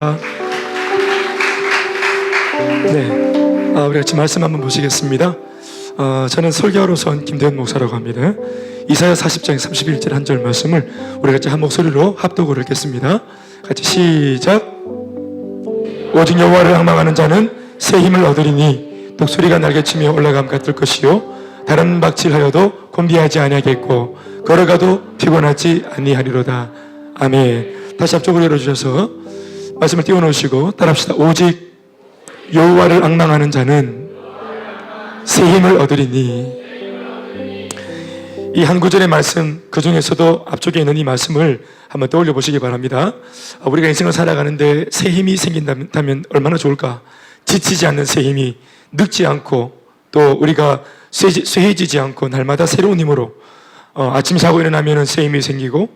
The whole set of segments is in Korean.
네, 우리 같이 말씀 한번 보시겠습니다. 저는 설교하러서 온 김대현 목사라고 합니다. 이사야 40장 31절 한 절 말씀을 우리 같이 한 목소리로 합독을 읽겠습니다. 같이 시작. 오직 여호와를 앙망하는 자는 새 힘을 얻으리니 독수리가 날개치며 올라감 같을 것이요 다른 박질하여도 곤비하지 아니하겠고 걸어가도 피곤하지 아니하리로다. 아멘. 다시 앞쪽으로 열어주셔서 말씀을 띄워놓으시고 따라합시다. 오직 여호와를 앙망하는 자는 새 힘을 얻으리니. 이 한 구절의 말씀, 그 중에서도 앞쪽에 있는 이 말씀을 한번 떠올려 보시기 바랍니다. 우리가 인생을 살아가는데 새 힘이 생긴다면 얼마나 좋을까. 지치지 않는 새 힘이, 늙지 않고 또 우리가 쇠해지지 않고 날마다 새로운 힘으로 아침 자고 일어나면 새 힘이 생기고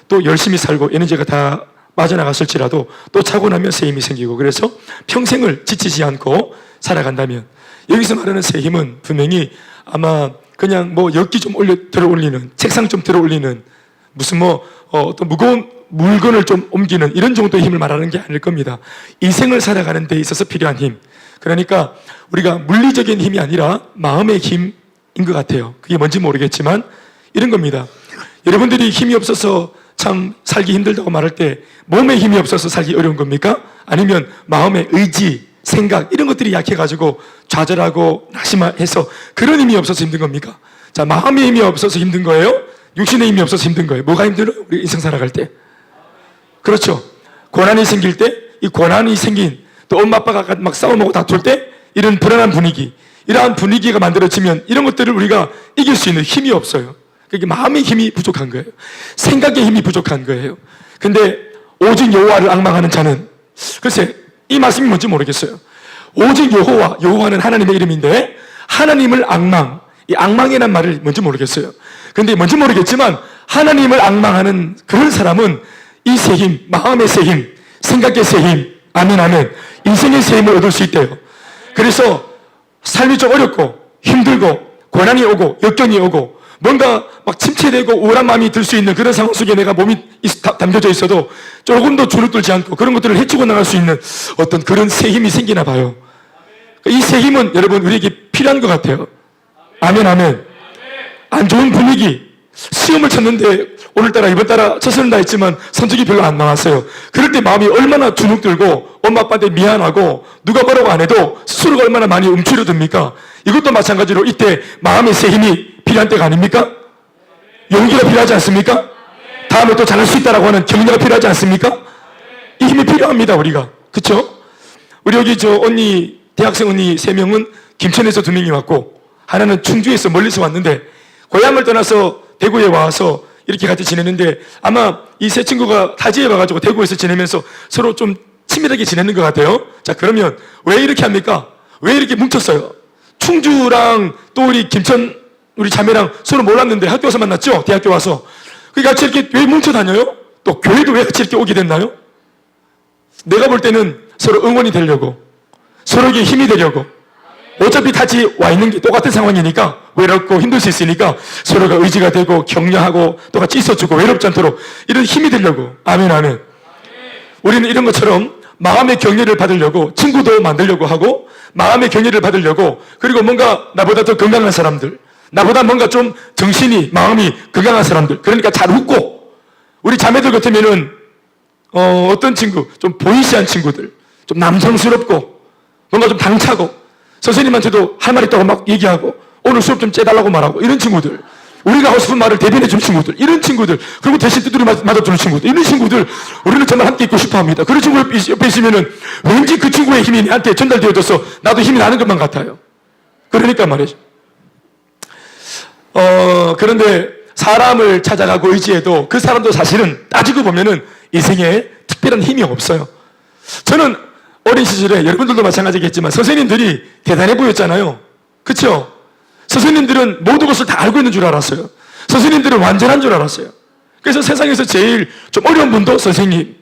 또 열심히 살고 에너지가 다 빠져나갔을지라도 또 자고 나면 새 힘이 생기고, 그래서 평생을 지치지 않고 살아간다면, 여기서 말하는 새 힘은 분명히 아마 그냥 엽기 좀 들어 올리는, 책상 좀 들어 올리는, 무슨 또 무거운 물건을 좀 옮기는 이런 정도의 힘을 말하는 게 아닐 겁니다. 인생을 살아가는 데 있어서 필요한 힘, 그러니까 우리가 물리적인 힘이 아니라 마음의 힘인 것 같아요. 그게 뭔지 모르겠지만 이런 겁니다. 여러분들이 힘이 없어서 참 살기 힘들다고 말할 때 몸에 힘이 없어서 살기 어려운 겁니까? 아니면 마음의 의지, 생각 이런 것들이 약해가지고 좌절하고 낙심해서 그런 힘이 없어서 힘든 겁니까? 자, 마음의 힘이 없어서 힘든 거예요? 육신의 힘이 없어서 힘든 거예요? 뭐가 힘들어요? 우리 인생 살아갈 때. 그렇죠. 고난이 생길 때, 이 고난이 생긴, 또 엄마 아빠가 막 싸움하고 다툴 때 이런 불안한 분위기, 이러한 분위기가 만들어지면 이런 것들을 우리가 이길 수 있는 힘이 없어요. 그게 마음의 힘이 부족한 거예요. 생각의 힘이 부족한 거예요. 근데 오직 여호와를 앙망하는 자는, 글쎄 이 말씀이 뭔지 모르겠어요. 오직 여호와는 하나님의 이름인데 하나님을 앙망, 이 앙망이라는 말을 뭔지 모르겠어요. 근데 뭔지 모르겠지만 하나님을 앙망하는 그런 사람은 이 새 힘, 마음의 새 힘, 생각의 새 힘, 아멘 아멘, 인생의 새 힘을 얻을 수 있대요. 그래서 삶이 좀 어렵고 힘들고 고난이 오고 역경이 오고 뭔가 막 침체되고 우울한 마음이 들 수 있는 그런 상황 속에 내가 몸이 담겨져 있어도 조금도 주눅들지 않고 그런 것들을 헤치고 나갈 수 있는 어떤 그런 새 힘이 생기나 봐요. 이 새 힘은 여러분 우리에게 필요한 것 같아요. 아멘 아멘. 안 좋은 분위기, 시험을 쳤는데 오늘따라 이번따라 최선을 다했지만 성적이 별로 안 나왔어요. 그럴 때 마음이 얼마나 주눅들고 엄마 아빠한테 미안하고 누가 뭐라고 안 해도 스스로가 얼마나 많이 움츠러듭니까? 이것도 마찬가지로 이때 마음의 새 힘이 필요한 때가 아닙니까? 용기가 필요하지 않습니까? 다음에 또 잘할 수 있다라고 하는 격려가 필요하지 않습니까? 이 힘이 필요합니다, 우리가. 그쵸? 우리 여기 언니, 대학생 언니 3명은 김천에서 2명이 왔고, 하나는 충주에서 멀리서 왔는데, 고향을 떠나서 대구에 와서 이렇게 같이 지내는데, 아마 이 세 친구가 타지에 와가지고 대구에서 지내면서 서로 좀 친밀하게 지내는 것 같아요. 자, 그러면 왜 이렇게 합니까? 왜 이렇게 뭉쳤어요? 충주랑 또 우리 김천 우리 자매랑 서로 몰랐는데 학교 와서 만났죠? 대학교 와서. 그러니까 같이 이렇게 왜 뭉쳐 다녀요? 또 교회도 왜 같이 이렇게 오게 됐나요? 내가 볼 때는 서로 응원이 되려고, 서로에게 힘이 되려고. 어차피 같이 와 있는 게 똑같은 상황이니까, 외롭고 힘들 수 있으니까 서로가 의지가 되고 격려하고 또 같이 있어주고 외롭지 않도록 이런 힘이 되려고. 아멘 아멘. 우리는 이런 것처럼 마음의 격려를 받으려고 친구도 만들려고 하고, 마음의 격려를 받으려고, 그리고 뭔가 나보다 더 건강한 사람들, 나보다 뭔가 좀 정신이, 마음이 건강한 사람들, 그러니까 잘 웃고, 우리 자매들 같으면은 어떤 친구, 좀 보이시한 친구들, 좀 남성스럽고 뭔가 좀 당차고 선생님한테도 할 말 있다고 막 얘기하고 오늘 수업 좀 째달라고 말하고, 이런 친구들, 우리가 하고 싶은 말을 대변해 주는 친구들, 이런 친구들, 그리고 대신 두드려 맞아주는 친구들, 이런 친구들 우리는 정말 함께 있고 싶어 합니다. 그런 친구 옆에 있으면은 왠지 그 친구의 힘이 나한테 전달되어져서 나도 힘이 나는 것만 같아요. 그러니까 말이죠. 그런데 사람을 찾아가고 의지해도 그 사람도 사실은 따지고 보면은 인생에 특별한 힘이 없어요. 저는 어린 시절에, 여러분들도 마찬가지겠지만 선생님들이 대단해 보였잖아요. 그쵸? 선생님들은 모든 것을 다 알고 있는 줄 알았어요. 선생님들은 완전한 줄 알았어요. 그래서 세상에서 제일 좀 어려운 분도 선생님,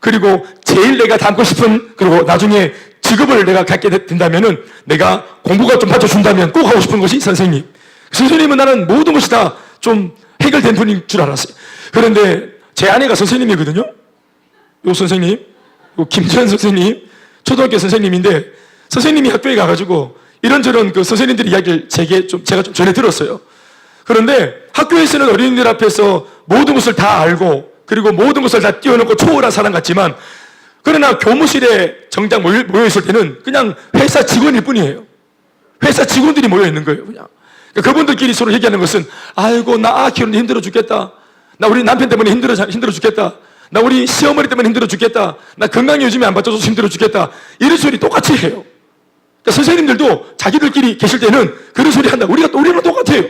그리고 제일 내가 닮고 싶은, 그리고 나중에 직업을 내가 갖게 된다면은, 내가 공부가 좀 받쳐준다면 꼭 하고 싶은 것이 선생님. 선생님은 나는 모든 것이 다 좀 해결된 분인 줄 알았어요. 그런데 제 아내가 선생님이거든요. 요 선생님. 김전 선생님, 초등학교 선생님인데 선생님이 학교에 가가지고 이런저런 그 선생님들 이야기를 제가 좀 전해 들었어요. 그런데 학교에서는 어린이들 앞에서 모든 것을 다 알고 그리고 모든 것을 다 뛰어넘고 초월한 사람 같지만 그러나 교무실에 정작 모여있을 때는 그냥 회사 직원일 뿐이에요. 회사 직원들이 모여있는 거예요, 그냥. 그러니까 그분들끼리 서로 얘기하는 것은 아이고, 나 키우는데 힘들어 죽겠다. 나 우리 남편 때문에 힘들어 죽겠다. 나 우리 시어머니 때문에 힘들어 죽겠다. 나 건강이 요즘에 안 받쳐서 힘들어 죽겠다. 이런 소리 똑같이 해요. 그러니까 선생님들도 자기들끼리 계실 때는 그런 소리 한다. 우리랑 똑같아요.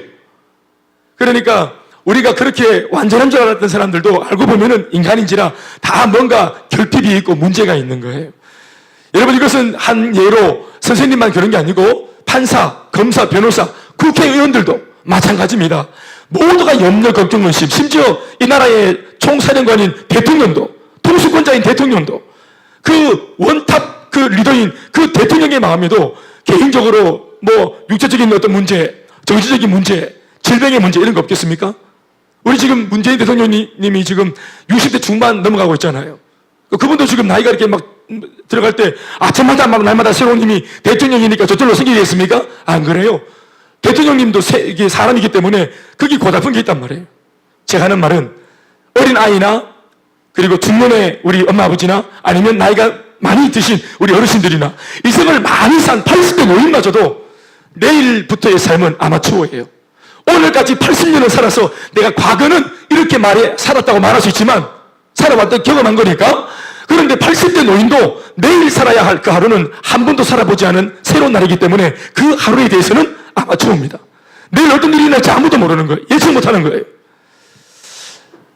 그러니까 우리가 그렇게 완전한 줄 알았던 사람들도 알고 보면은 인간인지라 다 뭔가 결핍이 있고 문제가 있는 거예요. 여러분, 이것은 한 예로 선생님만 그런 게 아니고 판사, 검사, 변호사, 국회의원들도 마찬가지입니다. 모두가 염려, 걱정, 근심, 심지어 이 나라의 총사령관인 대통령도, 통수권자인 대통령도, 그 원탑 그 리더인 그 대통령의 마음에도 개인적으로 뭐 육체적인 어떤 문제, 정치적인 문제, 질병의 문제 이런 거 없겠습니까? 우리 지금 문재인 대통령님이 지금 60대 중반 넘어가고 있잖아요. 그분도 지금 나이가 이렇게 막 들어갈 때 아침마다 막 날마다 새로운 힘이 대통령이니까 저절로 생기겠습니까? 안 그래요. 대통령님도 이게 사람이기 때문에 그게 고달픈 게 있단 말이에요. 제가 하는 말은 어린 아이나 그리고 중년의 우리 엄마 아버지나 아니면 나이가 많이 드신 우리 어르신들이나 이 생을 많이 산 80대 노인마저도 내일부터의 삶은 아마추어예요. 오늘까지 80년을 살아서 내가 과거는 이렇게 살았다고 말할 수 있지만 살아왔던 경험한 거니까. 그런데 80대 노인도 내일 살아야 할 그 하루는 한 번도 살아보지 않은 새로운 날이기 때문에 그 하루에 대해서는 아마추어입니다. 내일 어떤 일이 날지 아무도 모르는 거예요. 예측 못하는 거예요.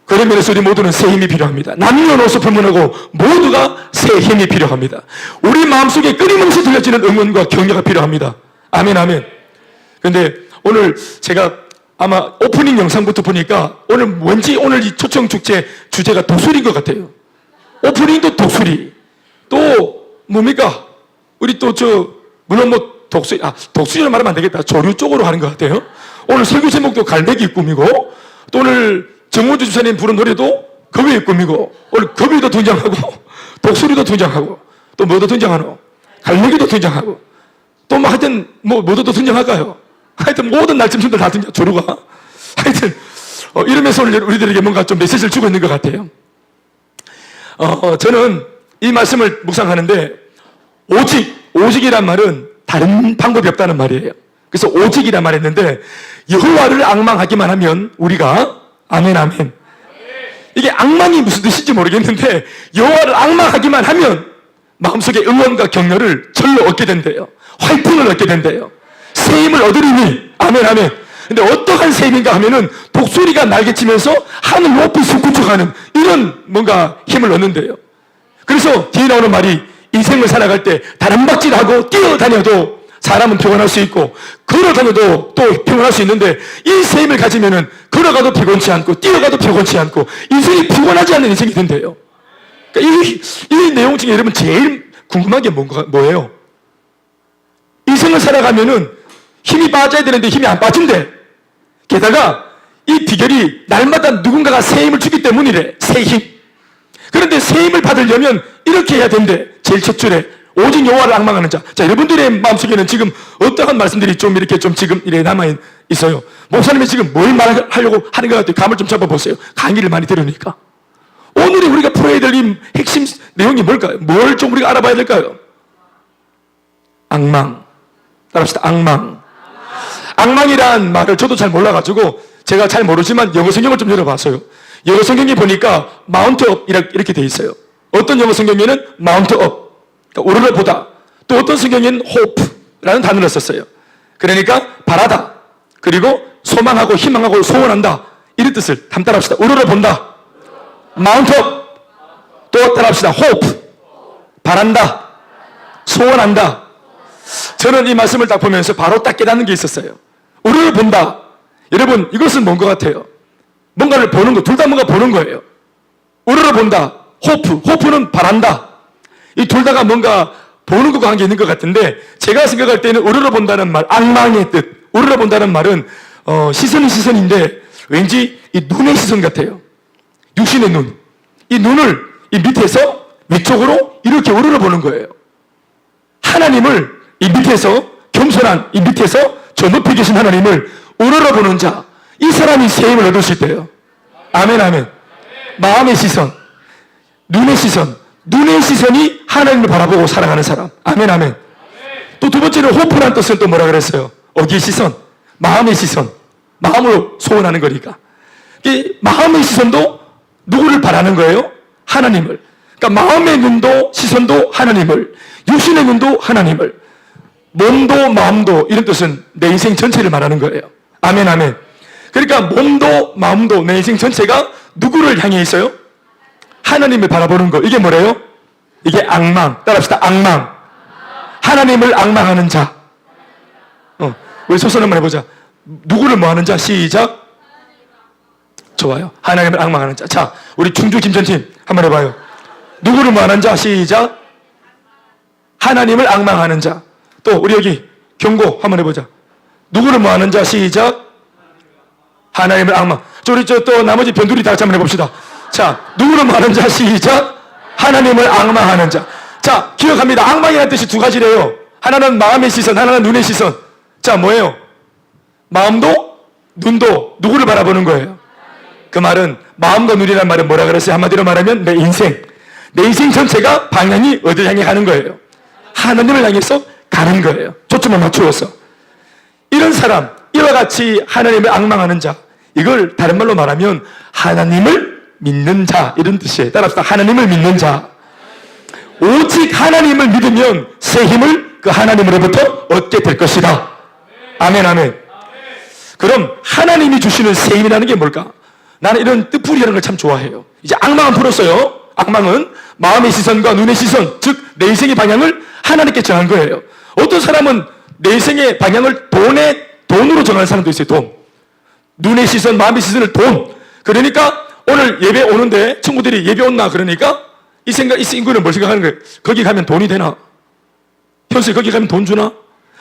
그런 면에서 우리 모두는 새 힘이 필요합니다. 남녀노소 불문하고 모두가 새 힘이 필요합니다. 우리 마음속에 끊임없이 들려지는 응원과 격려가 필요합니다. 아멘, 아멘. 그런데 오늘 제가 아마 오프닝 영상부터 보니까 오늘 왠지 오늘 이 초청축제 주제가 독수리인 것 같아요. 오프닝도 독수리. 또 뭡니까? 우리 또 물론 뭐 독수리를 말하면 안 되겠다. 조류 쪽으로 하는 것 같아요. 오늘 설교 제목도 갈매기 꿈이고 또 오늘 정원주 주사님 부른 노래도 거위의 꿈이고 오늘 거위도 등장하고 독수리도 등장하고 또 뭐도 등장하노? 갈매기도 등장하고 또 뭐 하여튼 뭐도 등장할까요? 하여튼 모든 날짐승들 다 등장, 조류가. 하여튼 이러면서 우리들에게 뭔가 좀 메시지를 주고 있는 것 같아요. 저는 이 말씀을 묵상하는데 오직이란 말은 다른 방법이 없다는 말이에요. 그래서 오직이란 말 했는데 여호와를 앙망하기만 하면 우리가 아멘 아멘. 이게 앙망이 무슨 뜻인지 모르겠는데 여호와를 앙망하기만 하면 마음속에 응원과 격려를 절로 얻게 된대요. 화이팅을 얻게 된대요. 새 힘을 얻으리니 아멘 아멘. 근데 어떠한 새 힘인가 하면은 독수리가 날개치면서 하늘 높이 솟구쳐가는 이런 뭔가 힘을 얻는데요. 그래서 뒤에 나오는 말이 인생을 살아갈 때 다람박질하고 뛰어다녀도 사람은 피곤할 수 있고 걸어다녀도 또 피곤할 수 있는데 이 새 힘을 가지면은 걸어가도 피곤치 않고 뛰어가도 피곤치 않고 인생이 피곤하지 않는 인생이 된대요. 그러니까 이 내용 중에 여러분 제일 궁금한 게 뭐예요? 인생을 살아가면은 힘이 빠져야 되는데 힘이 안 빠진대. 게다가 이 비결이 날마다 누군가가 새 힘을 주기 때문이래. 새 힘. 그런데 새 힘을 받으려면 이렇게 해야 된대. 제일 첫 줄에 오직 여호와를 앙망하는 자. 자, 여러분들의 마음속에는 지금 어떠한 말씀들이 좀 이렇게 좀 지금 이래 남아 있어요. 목사님이 지금 뭘 말하려고 하는 것 같아요. 감을 좀 잡아보세요. 강의를 많이 들으니까. 오늘이 우리가 풀어야 될 이 핵심 내용이 뭘까요? 뭘 좀 우리가 알아봐야 될까요? 앙망. 따라합시다. 앙망. 앙망이란 말을 저도 잘 몰라가지고 제가 잘 모르지만 영어 성경을 좀 열어봤어요. 영어 성경에 보니까 마운트업 이렇게 돼 있어요. 어떤 영어 성경에는 마운트업, 그러니까 오르러 보다. 또 어떤 성경에는 hope라는 단어를 썼어요. 그러니까 바라다. 그리고 소망하고 희망하고 소원한다. 이런 뜻을 한번 따라합시다. 오르러 본다. 마운트업. 또 따라합시다. hope. 바란다. 소원한다. 저는 이 말씀을 딱 보면서 바로 딱 깨닫는 게 있었어요. 우리를 본다. 여러분, 이것은 뭔 것 같아요? 뭔가를 보는 거, 둘 다 뭔가 보는 거예요. 우리를 본다. 호프는 바란다. 이 둘 다가 뭔가 보는 것과 관계 있는 것 같은데 제가 생각할 때는 우리를 본다는 말, 앙망의 뜻. 우리를 본다는 말은 시선은 시선인데 왠지 이 눈의 시선 같아요. 육신의 눈. 이 눈을 이 밑에서 위쪽으로 이렇게 우러러보는 거예요. 하나님을 이 밑에서, 겸손한 이 밑에서 저 높이 계신 하나님을 우러러보는 자, 이 사람이 새 힘을 얻을 수 있대요. 아멘, 아멘. 마음의 시선, 눈의 시선, 눈의 시선이 하나님을 바라보고 살아가는 사람. 아멘, 아멘. 또 두 번째는 호프란 뜻은 또 뭐라 그랬어요? 어기의 시선, 마음의 시선, 마음으로 소원하는 거니까. 이 마음의 시선도 누구를 바라는 거예요? 하나님을. 그러니까 마음의 눈도 시선도 하나님을, 육신의 눈도 하나님을, 몸도 마음도, 이런 뜻은 내 인생 전체를 말하는 거예요. 아멘, 아멘. 그러니까 몸도 마음도 내 인생 전체가 누구를 향해 있어요? 하나님을 바라보는 거. 이게 뭐래요? 이게 악망. 따라합시다. 악망. 하나님을 악망하는 자. 우리 소설 한번 해보자. 누구를 뭐 하는 자? 시작. 좋아요. 하나님을 악망하는 자. 자, 우리 충주 김전팀 한번 해봐요. 누구를 뭐 하는 자? 시작. 하나님을 악망하는 자. 또 우리 여기 경고 한번 해보자. 누구를 뭐 하는 자? 시작. 하나님을 악망. 우리 또 나머지 변두리 다 같이 한번 해봅시다. 자, 누구를 뭐 하는 자? 시작. 하나님을 악망하는 자. 자, 기억합니다. 악망이라는 뜻이 두 가지래요. 하나는 마음의 시선, 하나는 눈의 시선. 자, 뭐예요? 마음도 눈도 누구를 바라보는 거예요? 그 말은 마음과 눈이라는 말은 뭐라 그랬어요? 한마디로 말하면 내 인생 전체가 방향이 어디를 향해 가는 거예요? 하나님을 향해서 가는 거예요. 초점을 맞추어서. 이런 사람, 이와 같이 하나님을 악망하는 자, 이걸 다른 말로 말하면 하나님을 믿는 자, 이런 뜻이에요. 따라합시다. 하나님을 믿는 자. 오직 하나님을 믿으면 새 힘을 그 하나님으로부터 얻게 될 것이다. 아멘, 아멘. 그럼 하나님이 주시는 새 힘이라는 게 뭘까? 나는 이런 뜻풀이라는 걸 참 좋아해요. 이제 악망은 풀었어요. 악망은 마음의 시선과 눈의 시선, 즉 내 인생의 방향을 하나님께 정한 거예요. 어떤 사람은 내 인생의 방향을 돈으로 정하는 사람도 있어요. 돈. 눈의 시선, 마음의 시선을 돈. 그러니까 오늘 예배 오는데 친구들이 예배 온나 그러니까 이 친구는 뭘 생각하는 거예요? 거기 가면 돈이 되나? 현수에 거기 가면 돈 주나?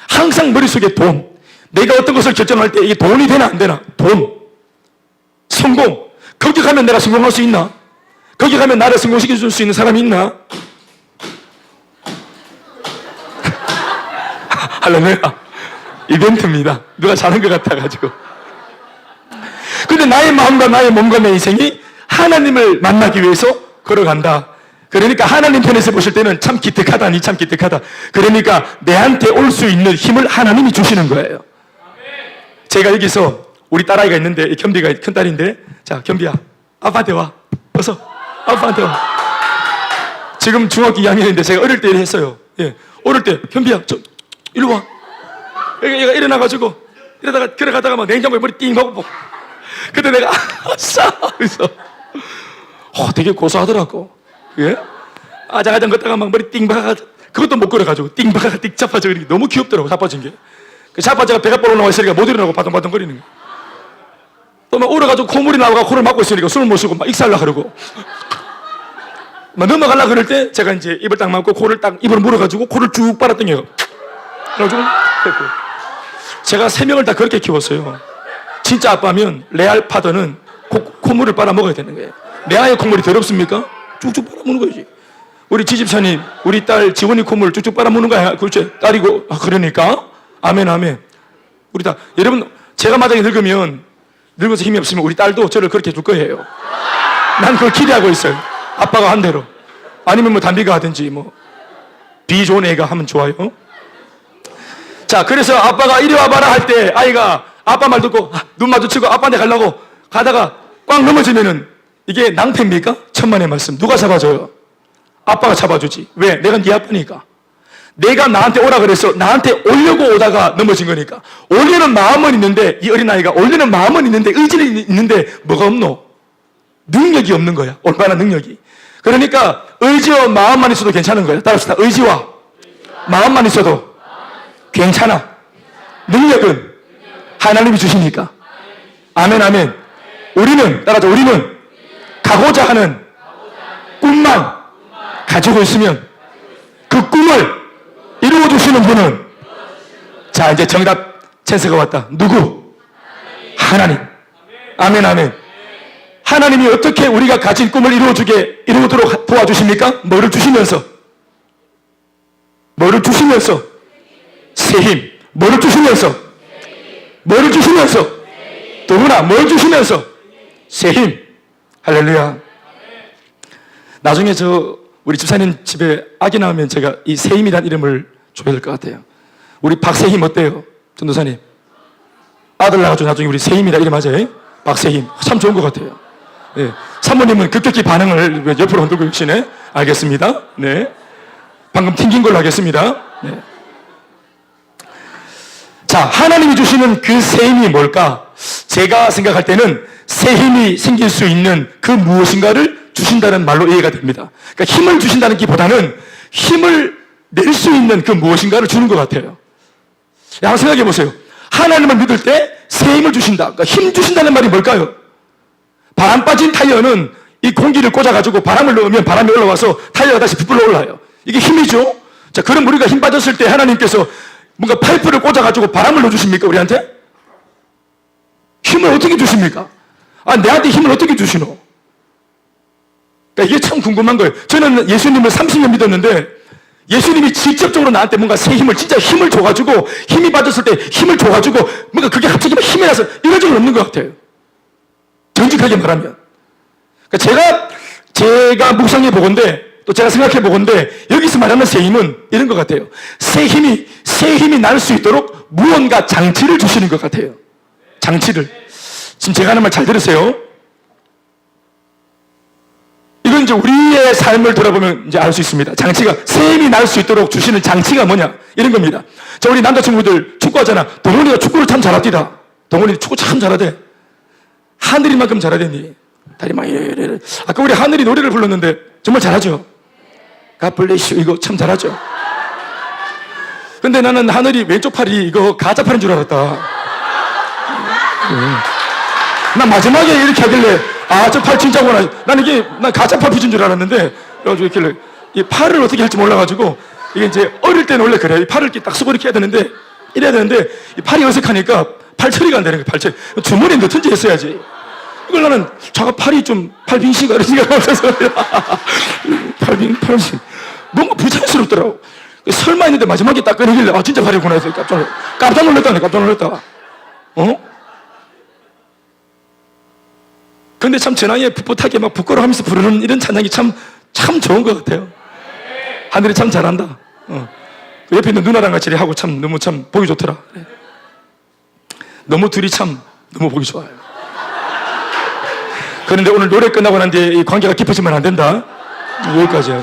항상 머릿속에 돈. 내가 어떤 것을 결정할 때 이게 돈이 되나 안 되나? 돈. 성공. 거기 가면 내가 성공할 수 있나? 거기 가면 나를 성공시켜 줄 수 있는 사람이 있나? 할렐루야. 이벤트입니다. 누가 자는 것 같아가지고. 근데 나의 마음과 나의 몸과 내 인생이 하나님을 만나기 위해서 걸어간다. 그러니까 하나님 편에서 보실 때는 참 기특하다니 참 기특하다. 그러니까 내한테 올 수 있는 힘을 하나님이 주시는 거예요. 제가 여기서 우리 딸아이가 있는데, 이 겸비가 큰딸인데, 자, 겸비야, 아빠한테 와. 어서, 아빠한테 와. 지금 중학교 2학년인데 제가 어릴 때 했어요. 예. 어릴 때, 겸비야, 일로 와. 얘가 일어나가지고, 이러다가, 걸어가다가 막 냉장고에 머리 띵 하고, 그때 내가, 아싸! 그래서, 되게 고소하더라고. 예? 아장아장 걷다가 막 머리 띵 박아가, 그것도 못 걸어가지고, 띵 박아가 띵 자빠져. 너무 귀엽더라고, 자빠진 게. 그 자빠져가 배가 볼로 나와 있으니까 못 일어나고 바둥바둥 거리는 거야. 또 막 울어가지고 콧물이 나오고 코를 막고 있으니까 술을 못 쉬고 막 익살라 그러고. 막 넘어가려고 그럴 때 제가 이제 입을 딱 막고 코를 딱 입으로 물어가지고 코를 쭉 빨아당겨요. 그래가지고 됐고. 제가 3명을 다 그렇게 키웠어요. 진짜 아빠면 레알 파더는 콧물을 빨아먹어야 되는 거예요. 내 아이의 콧물이 더럽습니까? 쭉쭉 빨아먹는 거지. 우리 지집사님, 우리 딸 지원이 콧물 쭉쭉 빨아먹는 거야. 그렇죠? 딸이고. 그러니까. 아멘, 아멘. 우리 다, 여러분, 제가 만약에 늙어서 힘이 없으면 우리 딸도 저를 그렇게 해줄 거예요. 난 그걸 기대하고 있어요. 아빠가 한 대로. 아니면 뭐 담비가 하든지 뭐. 비 좋은 애가 하면 좋아요. 자, 그래서 아빠가 이리 와봐라 할 때 아이가 아빠 말 듣고 눈 마주치고 아빠한테 가려고 가다가 꽉 넘어지면은 이게 낭패입니까? 천만의 말씀. 누가 잡아줘요? 아빠가 잡아주지. 왜? 내가 네 아빠니까. 내가 나한테 오라 그래서 나한테 오려고 오다가 넘어진 거니까. 오려는 마음은 있는데, 이 어린아이가 오려는 마음은 있는데 의지는 있는데 뭐가 없노? 능력이 없는 거야. 얼마나 능력이. 그러니까 의지와 마음만 있어도 괜찮은 거야. 따라합시다. 의지와 마음만 있어도 괜찮아. 능력은 하나님이 주시니까. 아멘, 아멘. 우리는 따라서 우리는 가고자 하는 꿈만 가지고 있으면 그 꿈을 이루어주시는 분은, 자, 이제 정답 찬스가 왔다. 누구? 하나님. 아멘, 아멘. 하나님이 어떻게 우리가 가진 꿈을 이루어도록 도와주십니까? 뭐를 주시면서? 주시면서 새 힘. 뭐를 주시면서? 뭐를 주시면서? 더구나 뭘 주시면서? 새 힘. 할렐루야. 나중에 우리 집사님 집에 아기 나오면 제가 이 새 힘이라는 이름을 줘야 될 것 같아요. 우리 박새힘 어때요? 전도사님. 아들 낳아가지고 나중에 우리 새힘이라 이름 하죠? 박새힘. 참 좋은 것 같아요. 네. 사모님은 급격히 반응을 옆으로 흔들고 계시네. 알겠습니다. 네. 방금 튕긴 걸로 하겠습니다. 네. 자, 하나님이 주시는 그 새 힘이 뭘까? 제가 생각할 때는 새 힘이 생길 수 있는 그 무엇인가를 주신다는 말로 이해가 됩니다. 그러니까 힘을 주신다는 기보다는 힘을 낼 수 있는 그 무엇인가를 주는 것 같아요. 한번 생각해 보세요. 하나님을 믿을 때 새 힘을 주신다. 그러니까 힘 주신다는 말이 뭘까요? 바람 빠진 타이어는 이 공기를 꽂아가지고 바람을 넣으면 바람이 올라와서 타이어가 다시 부풀어 올라요. 이게 힘이죠. 자, 그럼 우리가 힘 빠졌을 때 하나님께서 뭔가 파이프를 꽂아가지고 바람을 넣어주십니까? 우리한테? 힘을 어떻게 주십니까? 내한테 힘을 어떻게 주시노? 그러니까 이게 참 궁금한 거예요. 저는 예수님을 30년 믿었는데 예수님이 직접적으로 나한테 뭔가 새 힘을, 진짜 힘을 줘가지고, 힘이 빠졌을 때 힘을 줘가지고, 뭔가 그게 갑자기 막 힘이 나서 이런 적은 없는 것 같아요. 정직하게 말하면. 그러니까 제가 묵상해 보건데, 또 제가 생각해 보건데, 여기서 말하는 새 힘은 이런 것 같아요. 새 힘이 날 수 있도록 무언가 장치를 주시는 것 같아요. 장치를. 지금 제가 하는 말 잘 들으세요. 이건 이제 우리의 삶을 돌아보면 이제 알 수 있습니다. 장치가, 새 힘이 날 수 있도록 주시는 장치가 뭐냐? 이런 겁니다. 자, 우리 남자친구들 축구하잖아. 동훈이가 축구를 참 잘하더라. 동훈이 축구 참 잘하대. 하늘이만큼 잘하대니. 다리 막 이래. 아까 우리 하늘이 노래를 불렀는데 정말 잘하죠? God bless you. 이거 참 잘하죠? 근데 나는 하늘이 왼쪽 팔이 이거 가짜팔인 줄 알았다. 나 마지막에 이렇게 하길래 저 팔 진짜구나. 난 가짜팔 붙인 줄 알았는데 그래가지고 있길래 이 팔을 어떻게 할지 몰라가지고 이게 이제 어릴 때는 원래 그래. 이 팔을 이렇게 딱 쓰고 이렇게 이래야 되는데 이 팔이 어색하니까 팔 처리가 안 되는 거야. 팔 처리. 주머니에 넣든지 했어야지. 이걸 나는 팔이 좀 팔빙신가 이런 생각하면서 팔빙신 뭔가 부자연스럽더라고. 설마 했는데 마지막에 딱 꺼내길래 진짜 팔이구나 해서 깜짝 놀랐다. 근데 참 제 나이에 풋풋하게 막 부끄러워하면서 부르는 이런 찬양이 참 좋은 것 같아요. 하늘이 참 잘한다. 그 옆에 있는 누나랑 같이 하고 너무 보기 좋더라. 너무 둘이 너무 보기 좋아요. 그런데 오늘 노래 끝나고 난 뒤에 이 관계가 깊어지면 안 된다. 여기까지야.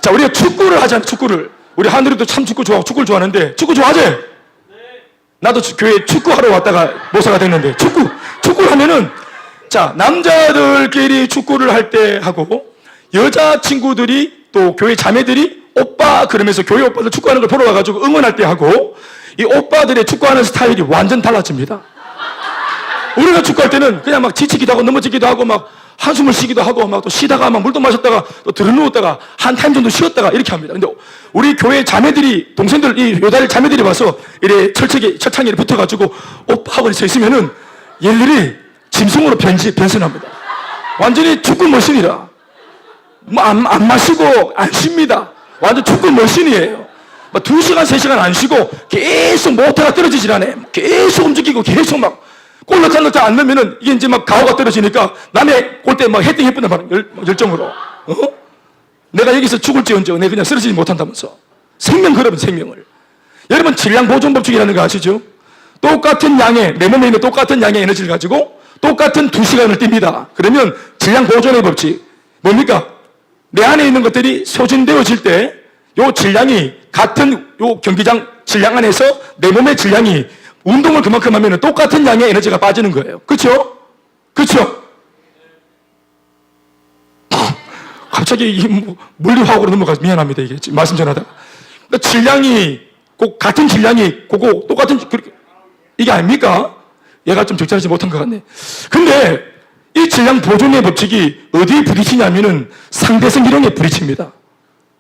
자, 우리가 축구를 하잖아. 축구를. 우리 하늘이도 참 축구를 좋아하는데 축구 좋아하지? 나도 교회 축구하러 왔다가 모사가 됐는데 축구를 하면은 자, 남자들끼리 축구를 할 때 하고 여자친구들이 또 교회 자매들이 오빠 그러면서 교회 오빠들 축구하는 걸 보러 와가지고 응원할 때 하고 이 오빠들의 축구하는 스타일이 완전 달라집니다. 우리가 축구할 때는 그냥 막 지치기도 하고 넘어지기도 하고 막 한숨을 쉬기도 하고 막 또 쉬다가 막 물도 마셨다가 또 들어누웠다가 한 타임 정도 쉬었다가 이렇게 합니다. 근데 우리 교회 자매들이 동생들 이 여자들 자매들이 와서 이래 철창에 붙어가지고 오빠 하고 서 있으면은 얘들이 짐승으로 변신합니다. 완전히 축구 머신이라. 안 마시고 안 쉽니다. 완전 축구 머신이에요. 2시간, 3시간 안 쉬고 계속 모터가 떨어지질 않아요. 계속 움직이고 계속 막 골 넣자 안 넣으면은 이게 이제 막 가오가 떨어지니까 남의 골대 막 헤딩 해보는 바람 열정으로. 내가 여기서 죽을지언정 내가 그냥 쓰러지지 못한다면서. 생명 걸어본 생명을. 여러분 질량 보존 법칙이라는 거 아시죠? 똑같은 양의, 내 몸에 있는 똑같은 양의 에너지를 가지고 똑같은 2시간을 뜁니다. 그러면 질량 보존의 법칙. 뭡니까? 내 안에 있는 것들이 소진되어질 때 요 질량이 같은 요 경기장 질량 안에서 내 몸의 질량이 운동을 그만큼 하면 똑같은 양의 에너지가 빠지는 거예요. 그렇죠? 그렇죠? 갑자기 물리화학으로 넘어가서 미안합니다. 이게 말씀 전하다가. 그러니까 질량이 꼭 같은 질량이 똑같은 이게 아닙니까? 얘가 좀 적절하지 못한 것 같네. 근데 이 질량 보존의 법칙이 어디에 부딪히냐면은 상대성 이론에 부딪힙니다.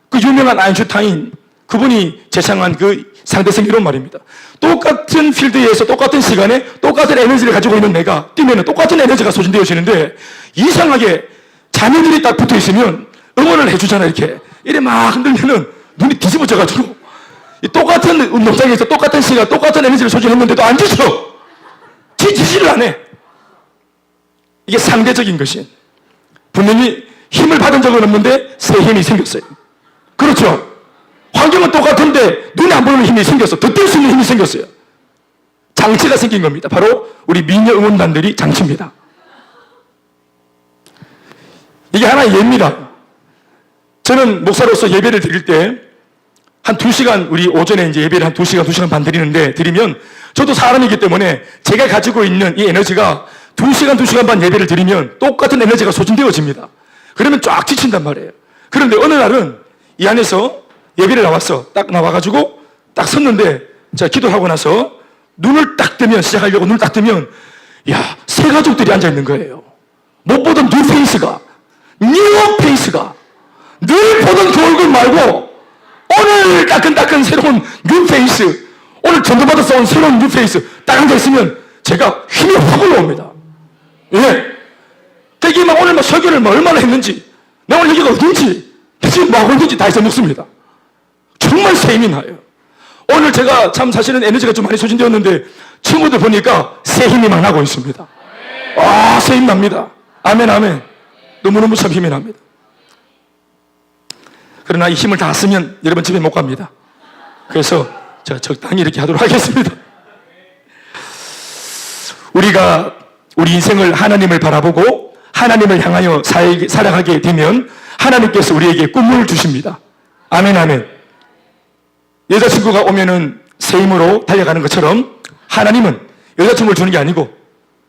그 유명한 아인슈타인 그분이 제창한 그 상대성 이론 말입니다. 똑같은 필드에서 똑같은 시간에 똑같은 에너지를 가지고 있는 내가 뛰면 똑같은 에너지가 소진되어지는데 이상하게 자녀들이 딱 붙어 있으면 응원을 해주잖아. 이래 막 흔들면은 눈이 뒤집어져가지고 이 똑같은 운동장에서 똑같은 시간, 똑같은 에너지를 소진했는데도 안 지쳐. 지지를 안 해. 이게 상대적인 것이. 분명히 힘을 받은 적은 없는데 새 힘이 생겼어요. 그렇죠? 환경은 똑같은데 눈에 안 보이는 힘이 생겼어. 더 뛸 수 있는 힘이 생겼어요. 장치가 생긴 겁니다. 바로 우리 미녀 응원단들이 장치입니다. 이게 하나의 예입니다. 저는 목사로서 예배를 드릴 때 한 2시간, 우리 오전에 이제 예배를 한 2시간, 2시간 반 드리면 저도 사람이기 때문에 제가 가지고 있는 이 에너지가 2시간, 2시간 반 예배를 드리면 똑같은 에너지가 소진되어집니다. 그러면 쫙 지친단 말이에요. 그런데 어느 날은 이 안에서 예배를 나왔어. 딱 나와가지고 딱 섰는데 제가 기도를 하고 나서 눈을 딱 뜨면, 시작하려고 눈을 딱 뜨면 야, 새 가족들이 앉아있는 거예요. 못 보던 뉴 페이스가 늘 보던 그 얼굴 말고 오늘 따끈따끈 새로운 뉴 페이스, 오늘 전도받아서 온 새로운 뉴 페이스 딱 앉아있으면 제가 힘이 확 올라옵니다. 예. 되게 막 오늘 막 설교를 막 얼마나 했는지, 내가 오늘 여기가 어딘지, 지금 뭐 하고 있는지 다 잊어먹습니다. 정말 새 힘이 나요. 오늘 제가 참 사실은 에너지가 좀 많이 소진되었는데 친구들 보니까 새 힘이 막 나고 있습니다. 아, 새 힘 납니다. 아멘, 아멘. 너무너무 참 힘이 납니다. 그러나 이 힘을 다 쓰면 여러분 집에 못 갑니다. 그래서 제가 적당히 이렇게 하도록 하겠습니다. 우리가 우리 인생을 하나님을 바라보고 하나님을 향하여 살아가게 되면 하나님께서 우리에게 꿈을 주십니다. 아멘, 아멘. 여자친구가 오면은 새 힘으로 달려가는 것처럼 하나님은 여자친구를 주는 게 아니고,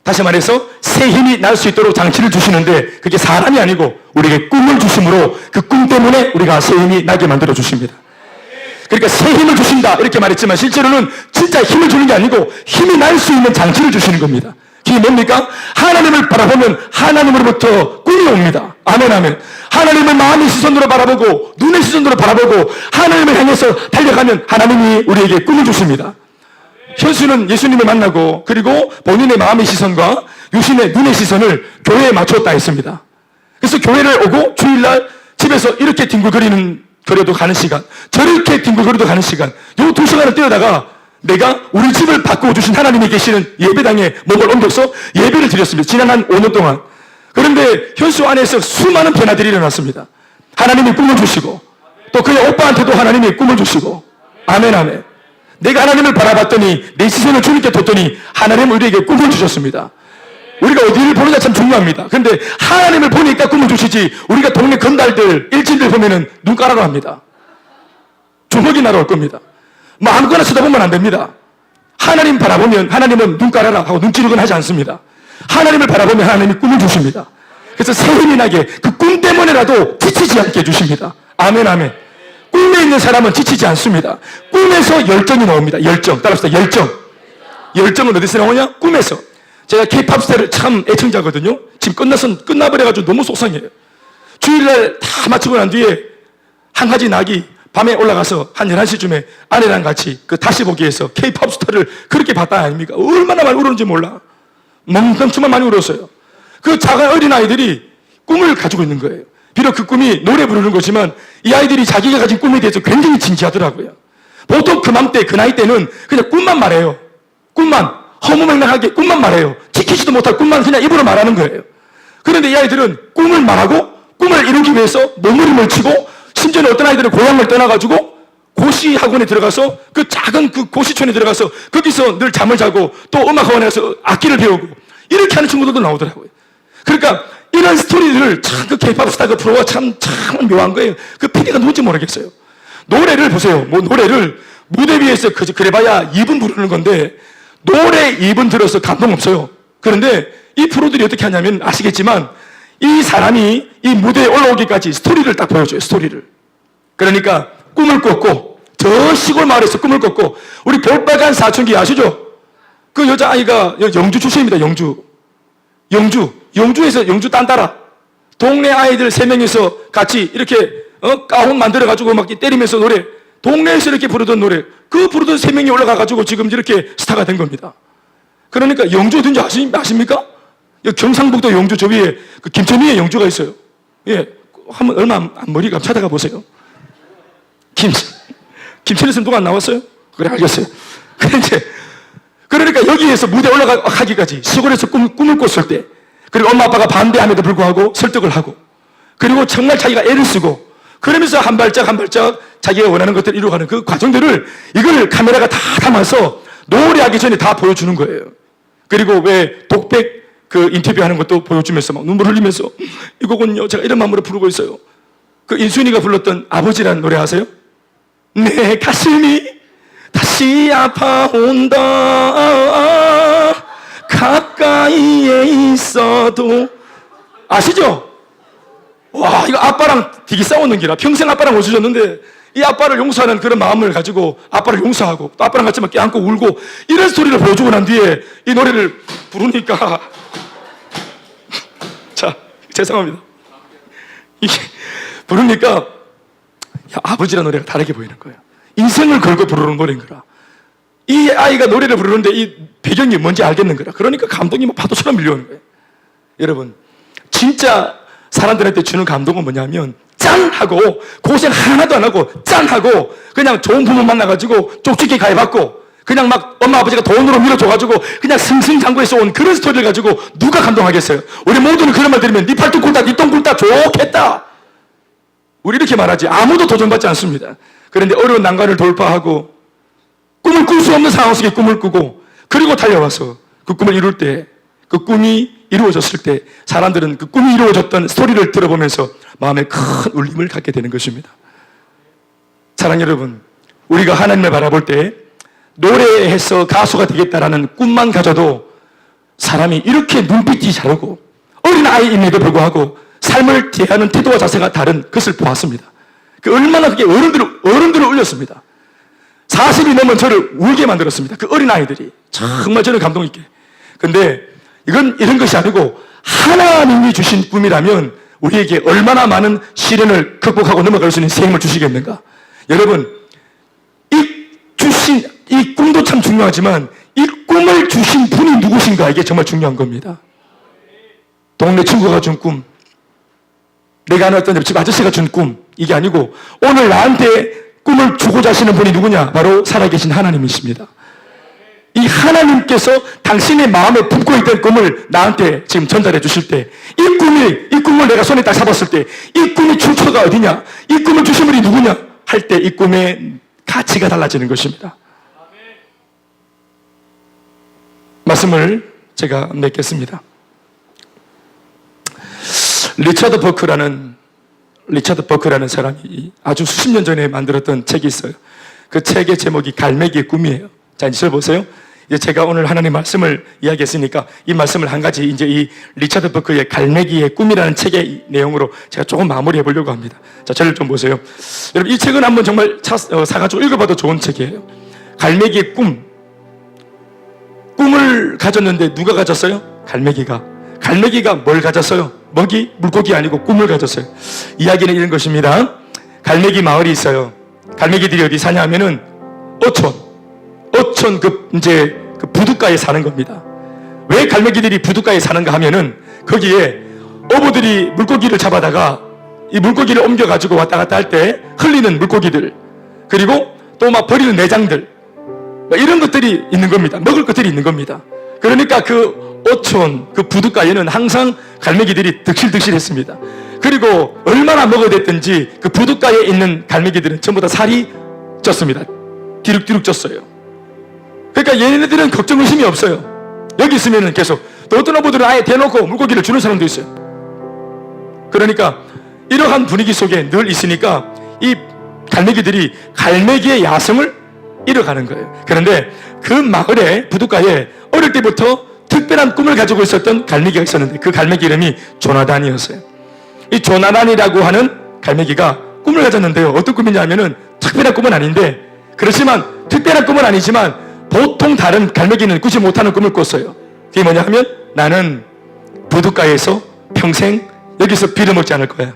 다시 말해서 새 힘이 날 수 있도록 장치를 주시는데 그게 사람이 아니고 우리에게 꿈을 주심으로 그 꿈 때문에 우리가 새 힘이 나게 만들어 주십니다. 그러니까 새 힘을 주신다 이렇게 말했지만 실제로는 진짜 힘을 주는 게 아니고 힘이 날 수 있는 장치를 주시는 겁니다. 그게 뭡니까? 하나님을 바라보면 하나님으로부터 꿈이 옵니다. 아멘, 아멘. 하나님을 마음의 시선으로 바라보고 눈의 시선으로 바라보고 하나님을 향해서 달려가면 하나님이 우리에게 꿈을 주십니다. 현수는 예수님을 만나고 그리고 본인의 마음의 시선과 유신의 눈의 시선을 교회에 맞췄다 했습니다. 그래서 교회를 오고 주일날 집에서 이렇게 뒹굴거려도 가는 시간, 저렇게 뒹굴거려도 가는 시간, 요 2시간을 뛰어다가 내가 우리 집을 바꾸어 주신 하나님이 계시는 예배당에 몸을 옮겨서 예배를 드렸습니다. 지난 한 5년 동안. 그런데 현수 안에서 수많은 변화들이 일어났습니다. 하나님이 꿈을 주시고 또 그의 오빠한테도 하나님이 꿈을 주시고, 아멘, 아멘. 내가 하나님을 바라봤더니 내 시선을 주님께 뒀더니 하나님은 우리에게 꿈을 주셨습니다. 우리가 어디를 보느냐 참 중요합니다. 그런데 하나님을 보니까 꿈을 주시지, 우리가 동네 건달들, 일진들 보면은 눈 까라로 합니다. 주먹이 날아올 겁니다. 뭐 아무거나 쳐다보면 안 됩니다. 하나님 바라보면 하나님은 눈 깔아라 하고 눈 찌르거나 하지 않습니다. 하나님을 바라보면 하나님이 꿈을 주십니다. 그래서 새 힘이 나게 그 꿈 때문에라도 지치지 않게 해주십니다. 아멘, 아멘. 꿈에 있는 사람은 지치지 않습니다. 꿈에서 열정이 나옵니다. 열정. 따라합시다. 열정. 열정은 어디서 나오냐? 꿈에서. 제가 K-팝 스타를 참 애청자거든요. 지금 끝나버려가지고 너무 속상해요. 주일날 다 마치고 난 뒤에 한 가지 낙이 밤에 올라가서 한 11시쯤에 아내랑 같이 그 다시 보기에서 K-팝 스타를 그렇게 봤다 아닙니까? 얼마나 많이 울었는지 몰라. 정말 많이 울었어요. 그 작은 어린아이들이 꿈을 가지고 있는 거예요. 비록 그 꿈이 노래 부르는 거지만 이 아이들이 자기가 가진 꿈에 대해서 굉장히 진지하더라고요. 보통 그 맘때, 그 나이 때는 그냥 꿈만 말해요. 꿈만. 허무맹랑하게 꿈만 말해요. 지키지도 못할 꿈만 그냥 입으로 말하는 거예요. 그런데 이 아이들은 꿈을 말하고 꿈을 이루기 위해서 몸부림을 치고, 심지어는 어떤 아이들은 고향을 떠나가지고 고시 학원에 들어가서 그 작은 그 고시촌에 들어가서 거기서 늘 잠을 자고 또 음악학원에 가서 악기를 배우고 이렇게 하는 친구들도 나오더라고요. 그러니까 이런 스토리들을 참 그 K-팝 스타 그 프로가 참 묘한 거예요. 그 PD가 누군지 모르겠어요. 노래를 보세요. 뭐 노래를 무대 위에서 그래봐야 2분 부르는 건데 노래 2분 들어서 감동 없어요. 그런데 이 프로들이 어떻게 하냐면 아시겠지만 이 사람이 이 무대에 올라오기까지 스토리를 딱 보여줘요. 스토리를. 그러니까 꿈을 꿨고 저 시골 마을에서 꿈을 꿨고, 우리 볼빨간 사춘기 아시죠? 그 여자아이가 영주 출신입니다. 영주에서 영주 딴따라 동네 아이들 3명이서 같이 이렇게 가운 만들어가지고 막 때리면서 노래, 동네에서 이렇게 부르던 노래, 그 부르던 3명이 올라가가지고 지금 이렇게 스타가 된 겁니다. 그러니까 영주 어딘지 아십니까? 경상북도 영주 저 위에 그 김천위에 영주가 있어요. 예, 한번 얼마 안 머리가 찾아가 보세요. 김천희 선 누가 안 나왔어요? 그래, 알겠어요. 그러니까 여기에서 무대에 올라가기까지 시골에서 꿈을 꿨을 때, 그리고 엄마 아빠가 반대함에도 불구하고 설득을 하고, 그리고 정말 자기가 애를 쓰고, 그러면서 한 발짝 한 발짝 자기가 원하는 것들을 이루어가는 그 과정들을 이걸 카메라가 다 담아서 노래하기 전에 다 보여주는 거예요. 그리고 왜 독백 그 인터뷰하는 것도 보여주면서 막 눈물 흘리면서 이 곡은요 제가 이런 마음으로 부르고 있어요. 그 인순이가 불렀던 아버지라는 노래 아세요? 내 가슴이 다시 아파온다 가까이에 있어도. 아시죠? 와, 이거 아빠랑 되게 싸우는 기라. 평생 아빠랑 웃으셨는데 이 아빠를 용서하는 그런 마음을 가지고 아빠를 용서하고 또 아빠랑 같이 막 껴안고 울고 이런 스토리를 보여주고 난 뒤에 이 노래를 부르니까 자, 죄송합니다. 이게 부르니까 야, 아버지라는 노래가 다르게 보이는 거예요. 인생을 걸고 부르는 노래인 거라. 이 아이가 노래를 부르는데 이 배경이 뭔지 알겠는 거라. 그러니까 감동이 막 파도처럼 밀려오는 거예요. 여러분, 진짜 사람들한테 주는 감동은 뭐냐면 짠! 하고 고생 하나도 안 하고 짠! 하고 그냥 좋은 부모 만나가지고 쪽집게 가해받고 그냥 막 엄마 아버지가 돈으로 밀어줘가지고 그냥 승승장구해서 온 그런 스토리를 가지고 누가 감동하겠어요? 우리 모두는 그런 말 들으면 네 팔뚝 굵다 네 똥 굵다 좋겠다 우리 이렇게 말하지. 아무도 도전받지 않습니다. 그런데 어려운 난관을 돌파하고 꿈을 꿀 수 없는 상황 속에 꿈을 꾸고 그리고 달려와서 그 꿈을 이룰 때 그 꿈이 이루어졌을 때 사람들은 그 꿈이 이루어졌던 스토리를 들어보면서 마음에 큰 울림을 갖게 되는 것입니다. 사랑하는 여러분, 우리가 하나님을 바라볼 때 노래해서 가수가 되겠다라는 꿈만 가져도 사람이 이렇게 눈빛이 다르고 어린아이임에도 불구하고 삶을 대하는 태도와 자세가 다른 것을 보았습니다. 그 얼마나 그게 어른들을 울렸습니다. 40이 넘은 저를 울게 만들었습니다. 그 어린아이들이 정말 저는 감동 있게. 근데 이건 이런 것이 아니고 하나님이 주신 꿈이라면 우리에게 얼마나 많은 시련을 극복하고 넘어갈 수 있는 생명을 주시겠는가. 여러분, 이 꿈도 참 중요하지만 이 꿈을 주신 분이 누구신가, 이게 정말 중요한 겁니다. 동네 친구가 준 꿈, 내가 아는 어떤 옆집 아저씨가 준 꿈, 이게 아니고 오늘 나한테 꿈을 주고자 하시는 분이 누구냐? 바로 살아계신 하나님이십니다. 이 하나님께서 당신의 마음에 품고 있던 꿈을 나한테 지금 전달해 주실 때 이 꿈을 내가 손에 딱 잡았을 때 이 꿈의 출처가 어디냐? 이 꿈을 주신 분이 누구냐? 할 때 이 꿈의 가치가 달라지는 것입니다. 말씀을 제가 맺겠습니다. 리차드 버크라는 사람이 아주 수십 년 전에 만들었던 책이 있어요. 그 책의 제목이 갈매기의 꿈이에요. 자, 이제 보세요. 이제 제가 오늘 하나님 말씀을 이야기했으니까 이 말씀을 한 가지 이제 이 리차드 버크의 갈매기의 꿈이라는 책의 내용으로 제가 조금 마무리해 보려고 합니다. 자, 저를 좀 보세요. 여러분, 이 책은 한번 정말 사가지고 읽어봐도 좋은 책이에요. 갈매기의 꿈. 꿈을 가졌는데 누가 가졌어요? 갈매기가 뭘 가졌어요? 먹이, 물고기 아니고 꿈을 가졌어요. 이야기는 이런 것입니다. 갈매기 마을이 있어요. 갈매기들이 어디 사냐 하면은 어촌 그 부둣가에 사는 겁니다. 왜 갈매기들이 부둣가에 사는가 하면은 거기에 어부들이 물고기를 잡아다가 이 물고기를 옮겨가지고 왔다 갔다 할 때 흘리는 물고기들, 그리고 또 막 버리는 내장들, 이런 것들이 있는 겁니다. 먹을 것들이 있는 겁니다. 그러니까 그 어촌, 그 부둣가에는 항상 갈매기들이 득실득실했습니다. 그리고 얼마나 먹어댔든지 그 부둣가에 있는 갈매기들은 전부 다 살이 쪘습니다. 디룩디룩 쪘어요. 그러니까 얘네들은 걱정 의심이 없어요. 여기 있으면은 계속. 또 어떤 어부들은 아예 대놓고 물고기를 주는 사람도 있어요. 그러니까 이러한 분위기 속에 늘 있으니까 이 갈매기들이 갈매기의 야성을 잃어가는 거예요. 그런데 그 마을에, 부둣가에 어릴 때부터 특별한 꿈을 가지고 있었던 갈매기가 있었는데 그 갈매기 이름이 조나단이었어요. 이 조나단이라고 하는 갈매기가 꿈을 가졌는데요. 어떤 꿈이냐면은 특별한 꿈은 아닌데, 그렇지만 특별한 꿈은 아니지만 보통 다른 갈매기는 꾸지 못하는 꿈을 꿨어요. 그게 뭐냐 하면 나는 부둣가에서 평생 여기서 빌어먹지 않을 거야.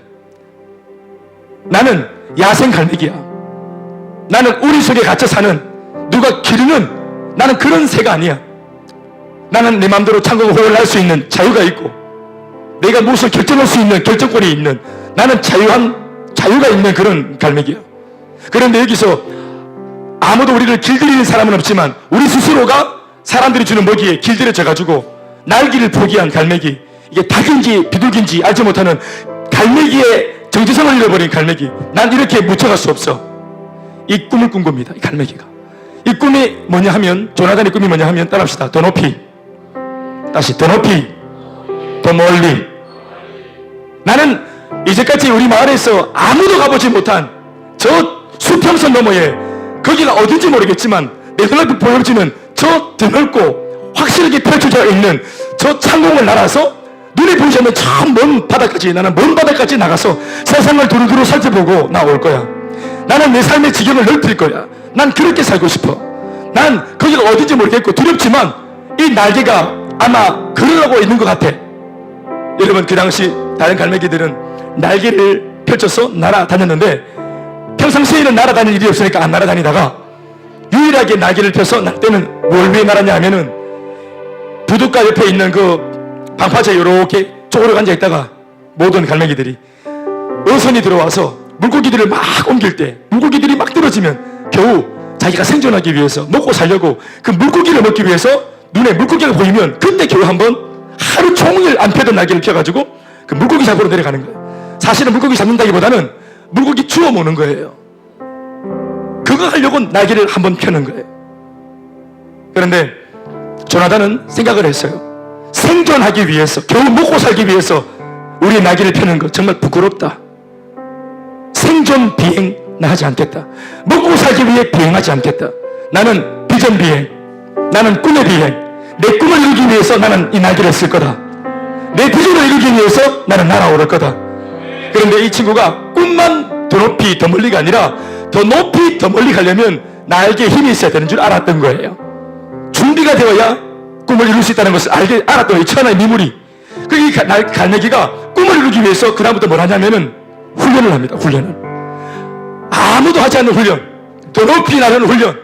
나는 야생 갈매기야. 나는 우리 속에 갇혀 사는, 누가 기르는, 나는 그런 새가 아니야. 나는 내 마음대로 창고가 호흡을 할 수 있는 자유가 있고, 내가 무엇을 결정할 수 있는 결정권이 있는, 나는 자유가 있는 그런 갈매기야. 그런데 여기서 아무도 우리를 길들이는 사람은 없지만 우리 스스로가 사람들이 주는 먹이에 길들여져가지고 날기를 포기한 갈매기, 이게 닭인지 비둘기인지 알지 못하는 갈매기의 정체성을 잃어버린 갈매기. 난 이렇게 묻혀갈 수 없어. 이 꿈을 꾼 겁니다, 이 갈매기가. 이 꿈이 뭐냐 하면, 조나단의 꿈이 뭐냐 하면, 따라합시다. 더 높이, 다시 더 높이, 더 멀리. 나는 이제까지 우리 마을에서 아무도 가보지 못한 저 수평선 너머에, 거기가 어딘지 모르겠지만 내 눈앞에 보여지는 저 드넓고 확실하게 펼쳐져 있는 저 창공을 날아서 눈에 보이지 않는 저 먼 바다까지, 나는 먼 바다까지 나가서 세상을 두루두루 살펴보고 나올 거야. 나는 내 삶의 지경을 넓힐 거야. 난 그렇게 살고 싶어. 난 거기가 어딘지 모르겠고 두렵지만 이 날개가 아마 걸으려고 있는 것 같아. 여러분, 그 당시 다른 갈매기들은 날개를 펼쳐서 날아다녔는데 평상시에는 날아다닐 일이 없으니까 안 날아다니다가 유일하게 날개를 펴서 날 때는 뭘 위해 날았냐 하면은 부둣가 옆에 있는 그 방파제에 이렇게 쪼그려 앉아 있다가 모든 갈매기들이 어선이 들어와서 물고기들을 막 옮길 때 물고기들이 막 떨어지면 겨우 자기가 생존하기 위해서, 먹고 살려고 그 물고기를 먹기 위해서 눈에 물고기가 보이면 그때 겨우 한번 하루 종일 안 펴던 날개를 펴가지고 그 물고기 잡으러 내려가는 거예요. 사실은 물고기 잡는다기보다는 물고기 주워 먹는 거예요. 그거 하려고 날개를 한번 펴는 거예요. 그런데 조나단은 생각을 했어요. 생존하기 위해서, 겨우 먹고 살기 위해서 우리의 날개를 펴는 거 정말 부끄럽다. 생존 비행 나 하지 않겠다. 먹고 살기 위해 비행하지 않겠다. 나는 비전 비행, 나는 꿈의 비행. 내 꿈을 이루기 위해서 나는 이 날개를 쓸 거다. 내 비전을 이루기 위해서 나는 날아오를 거다. 그런데 이 친구가 꿈만 더 높이 더 멀리가 아니라 더 높이 더 멀리 가려면 날개에 힘이 있어야 되는 줄 알았던 거예요. 준비가 되어야 꿈을 이룰 수 있다는 것을 알았던 이 천하의 미물이. 그 갈매기가 꿈을 이루기 위해서 그 다음부터 뭘 하냐면은 훈련을 합니다. 훈련을. 아무도 하지 않는 훈련, 더 높이 나르는 훈련,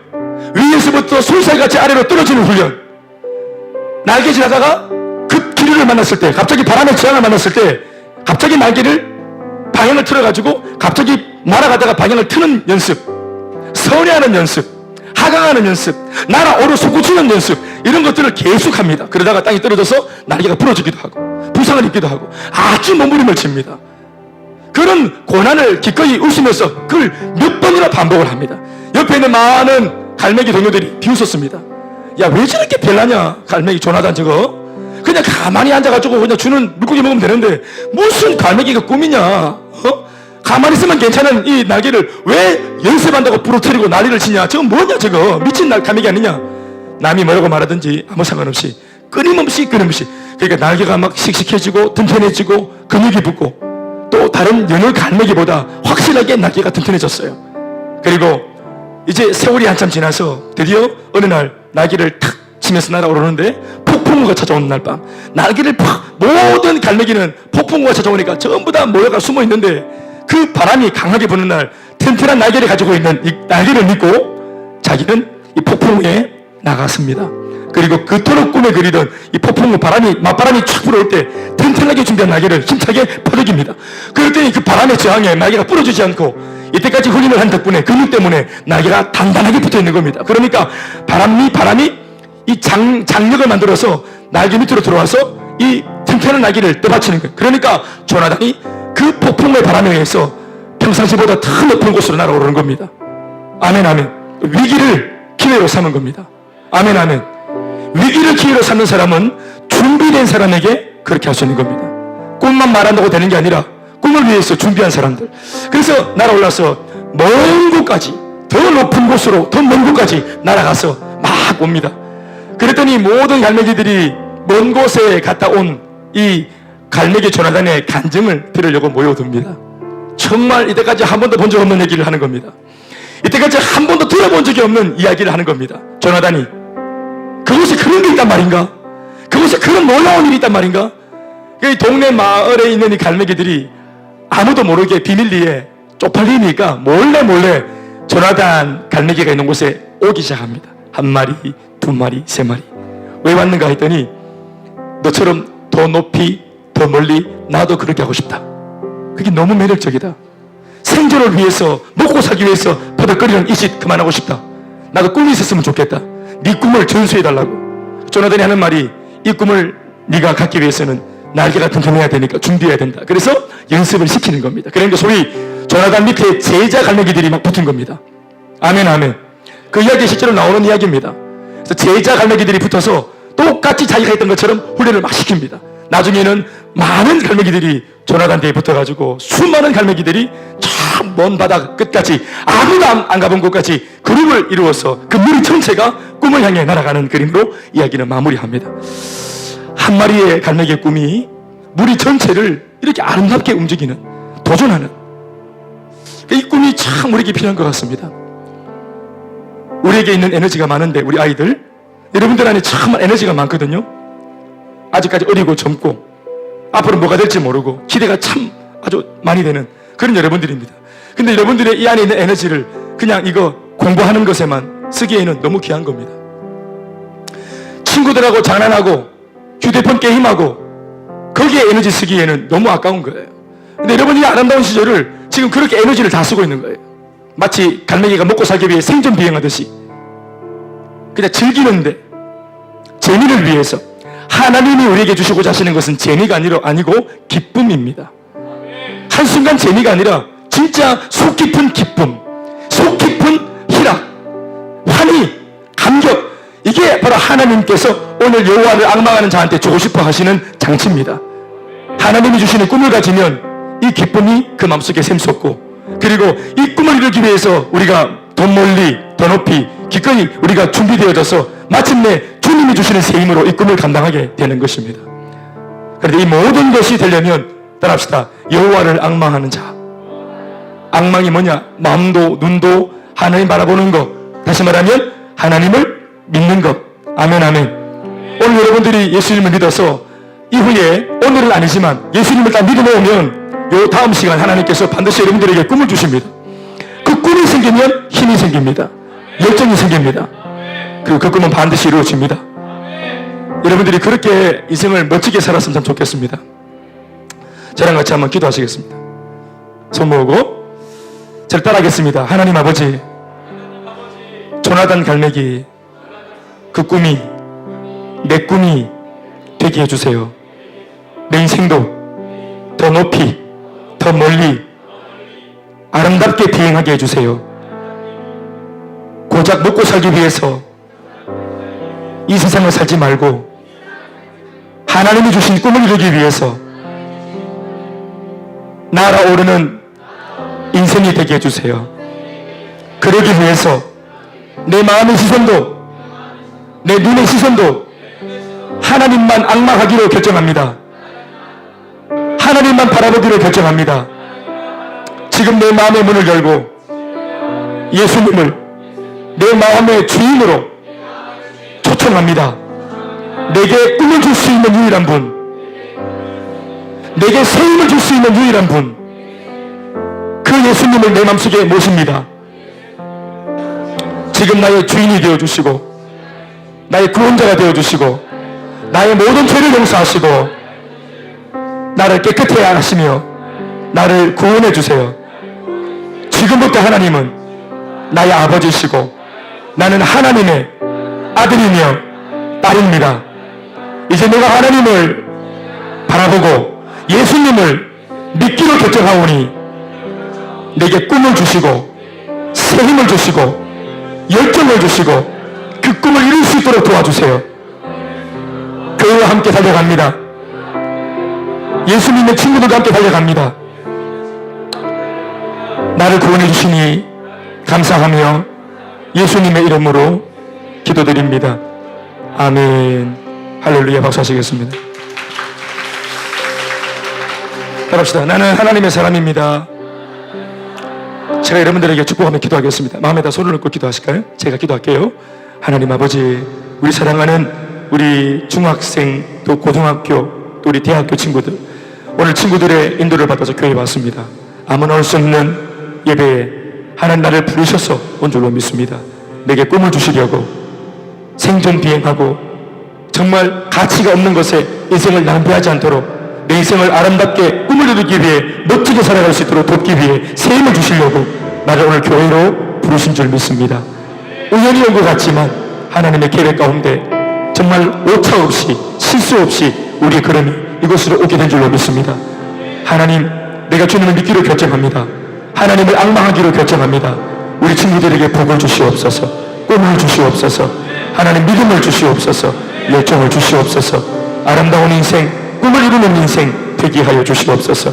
위에서부터 솔살같이 아래로 떨어지는 훈련. 날개 지나다가 급 기류를 만났을 때, 갑자기 바람의 저항을 만났을 때 갑자기 날개를 방향을 틀어가지고 갑자기 날아가다가 방향을 트는 연습, 선회하는 연습, 하강하는 연습, 날아오르 솟구치는 연습, 이런 것들을 계속합니다. 그러다가 땅에 떨어져서 날개가 부러지기도 하고 부상을 입기도 하고 아주 몸부림을 칩니다. 그런 고난을 기꺼이 웃으면서 그걸 몇 번이나 반복을 합니다. 옆에 있는 많은 갈매기 동료들이 비웃었습니다. 야, 왜 저렇게 별나냐, 갈매기 조나단 저거. 그냥 가만히 앉아가지고 그냥 주는 물고기 먹으면 되는데 무슨 갈매기가 꿈이냐. 가만히 있으면 괜찮은 이 날개를 왜 연습한다고 부러뜨리고 난리를 치냐. 저건 뭐냐 저거. 미친 갈매기 아니냐. 남이 뭐라고 말하든지 아무 상관없이 끊임없이. 그러니까 날개가 막 씩씩해지고 튼튼해지고 근육이 붙고 또 다른 여느 갈매기보다 확실하게 날개가 튼튼해졌어요. 그리고 이제 세월이 한참 지나서 드디어 어느 날 날개를 탁 치면서 날아오르는데 폭풍우가 찾아오는 날 밤, 날개를 팍, 모든 갈매기는 폭풍우가 찾아오니까 전부 다 모여가 숨어 있는데 그 바람이 강하게 부는 날 튼튼한 날개를 가지고 있는 이 날개를 믿고 자기는 이 폭풍우에 나갔습니다. 그리고 그토록 꿈에 그리던 이 폭풍우 맞바람이 촥 불어올 때 튼튼하게 준비한 날개를 힘차게 퍼덕입니다. 그럴 때니 그 바람의 저항에 날개가 부러지지 않고 이때까지 훈련을 한 덕분에 근육 때문에 날개가 단단하게 붙어 있는 겁니다. 그러니까 바람이 이 장력을 만들어서 날개 밑으로 들어와서 이 튼튼한 날개를 떠받치는 거예요. 그러니까 조나단이 그 폭풍의 바람에 의해서 평상시보다 더 높은 곳으로 날아오르는 겁니다. 아멘, 아멘. 위기를 기회로 삼은 겁니다. 아멘, 아멘. 위기를 기회로 삼는 사람은 준비된 사람에게 그렇게 할 수 있는 겁니다. 꿈만 말한다고 되는 게 아니라 꿈을 위해서 준비한 사람들. 그래서 날아올라서 먼 곳까지, 더 높은 곳으로, 더 먼 곳까지 날아가서 막 옵니다. 그랬더니 모든 갈매기들이 먼 곳에 갔다 온 이 갈매기 조나단의 간증을 들으려고 모여듭니다. 정말 이때까지 한 번도 본 적 없는 얘기를 하는 겁니다. 이때까지 한 번도 들어본 적이 없는 이야기를 하는 겁니다. 조나단이 그곳에 그런 게 있단 말인가? 그곳에 그런 놀라운 일이 있단 말인가? 그 동네 마을에 있는 이 갈매기들이 아무도 모르게 비밀리에 쪽팔리니까 몰래 조나단 갈매기가 있는 곳에 오기 시작합니다. 한 마리, 두 마리, 세 마리. 왜 왔는가 했더니 너처럼 더 높이, 더 멀리 나도 그렇게 하고 싶다. 그게 너무 매력적이다. 생존을 위해서, 먹고 살기 위해서 버덕거리는 이 짓 그만하고 싶다. 나도 꿈이 있었으면 좋겠다. 네 꿈을 전수해달라고. 조나단이 하는 말이 이 꿈을 네가 갖기 위해서는 날개가 튼튼해야 되니까 준비해야 된다. 그래서 연습을 시키는 겁니다. 그러니까 소위 조나단 밑에 제자 갈매기들이 막 붙은 겁니다. 아멘 아멘. 그 이야기 실제로 나오는 이야기입니다. 그래서 제자 갈매기들이 붙어서 똑같이 자기가 했던 것처럼 훈련을 막 시킵니다. 나중에는 많은 갈매기들이 조나단 뒤에 붙어가지고 수많은 갈매기들이 저 먼 바다 끝까지 아무도 안 가본 곳까지 그룹을 이루어서 그 무리 전체가 꿈을 향해 날아가는 그림으로 이야기는 마무리합니다. 한 마리의 갈매기의 꿈이 무리 전체를 이렇게 아름답게 움직이는, 도전하는, 이 꿈이 참 우리에게 필요한 것 같습니다. 우리에게 있는 에너지가 많은데, 우리 아이들, 여러분들 안에 참 에너지가 많거든요. 아직까지 어리고 젊고 앞으로 뭐가 될지 모르고 기대가 참 아주 많이 되는 그런 여러분들입니다. 근데 여러분들의 이 안에 있는 에너지를 그냥 이거 공부하는 것에만 쓰기에는 너무 귀한 겁니다. 친구들하고 장난하고 휴대폰 게임하고 거기에 에너지 쓰기에는 너무 아까운 거예요. 근데 여러분이 아름다운 시절을 지금 그렇게 에너지를 다 쓰고 있는 거예요. 마치 갈매기가 먹고 살기 위해 생존 비행하듯이 그냥 즐기는데, 재미를 위해서. 하나님이 우리에게 주시고자 하시는 것은 재미가 아니고 기쁨입니다. 한순간 재미가 아니라 진짜 속 깊은 기쁨, 속 깊은 희락, 환희, 감격, 이게 바로 하나님께서 오늘 여호와를 앙망하는 자한테 주고 싶어 하시는 장치입니다. 하나님이 주시는 꿈을 가지면 이 기쁨이 그 마음속에 샘솟고, 그리고 이 꿈을 이루기 위해서 우리가 더 멀리 더 높이 기꺼이 우리가 준비되어져서 마침내 주님이 주시는 새 힘으로 이 꿈을 감당하게 되는 것입니다. 그런데 이 모든 것이 되려면 따라합시다. 여호와를 앙망하는 자. 앙망이 뭐냐? 마음도 눈도 하나님 바라보는 것. 다시 말하면 하나님을 믿는 것. 아멘 아멘. 오늘 여러분들이 예수님을 믿어서 이후에, 오늘은 아니지만 예수님을 다 믿어놓으면 요 다음 시간 하나님께서 반드시 여러분들에게 꿈을 주십니다. 그 꿈이 생기면 힘이 생깁니다. 열정이 생깁니다. 그리고 그 꿈은 반드시 이루어집니다. 여러분들이 그렇게 인생을 멋지게 살았으면 참 좋겠습니다. 저랑 같이 한번 기도하시겠습니다. 손 모으고 저를 따라하겠습니다. 하나님 아버지, 조나단 갈매기 그 꿈이 내 꿈이 되게 해주세요. 내 인생도 더 높이 더 멀리 아름답게 비행하게 해주세요. 고작 먹고 살기 위해서 이 세상을 살지 말고 하나님이 주신 꿈을 이루기 위해서 날아오르는 인생이 되게 해주세요. 그러기 위해서 내 마음의 시선도, 내 눈의 시선도 하나님만 앙망하기로 결정합니다. 하나님만 바라보기로 결정합니다. 지금 내 마음의 문을 열고 예수님을 내 마음의 주인으로 초청합니다. 내게 꿈을 줄 수 있는 유일한 분, 내게 새 힘을 줄 수 있는 유일한 분, 그 예수님을 내 마음속에 모십니다. 지금 나의 주인이 되어주시고 나의 구원자가 되어주시고 나의 모든 죄를 용서하시고 나를 깨끗하게 하시며 나를 구원해 주세요. 지금부터 하나님은 나의 아버지시고 나는 하나님의 아들이며 딸입니다. 이제 내가 하나님을 바라보고 예수님을 믿기로 결정하오니 내게 꿈을 주시고 새 힘을 주시고 열정을 주시고 그 꿈을 이룰 수 있도록 도와주세요. 교회와 함께 달려갑니다. 예수님의 친구들과 함께 달려갑니다. 나를 구원해 주시니 감사하며 예수님의 이름으로 기도드립니다. 아멘. 할렐루야. 박수하시겠습니다. 따라합시다. 나는 하나님의 사람입니다. 제가 여러분들에게 축복하며 기도하겠습니다. 마음에다 손을 얹고 기도하실까요? 제가 기도할게요. 하나님 아버지, 우리 사랑하는 우리 중학생, 또 고등학교, 또 우리 대학교 친구들, 오늘 친구들의 인도를 받아서 교회에 왔습니다. 아무나 올 수 없는 예배에 하나님 나를 부르셔서 온 줄로 믿습니다. 내게 꿈을 주시려고 생존 비행하고 정말 가치가 없는 것에 인생을 낭비하지 않도록 내 인생을 아름답게 꿈을 이루기 위해 멋지게 살아갈 수 있도록 돕기 위해 새 힘을 주시려고 나를 오늘 교회로 부르신 줄 믿습니다. 우연히 온 것 같지만 하나님의 계획 가운데 정말 오차 없이 실수 없이 우리의 걸음이 이곳으로 오게 된 줄로 믿습니다. 하나님, 내가 주님을 믿기로 결정합니다. 하나님을 앙망하기로 결정합니다. 우리 친구들에게 복을 주시옵소서, 꿈을 주시옵소서, 하나님 믿음을 주시옵소서, 열정을 주시옵소서, 아름다운 인생, 꿈을 이루는 인생 되게 하여 주시옵소서.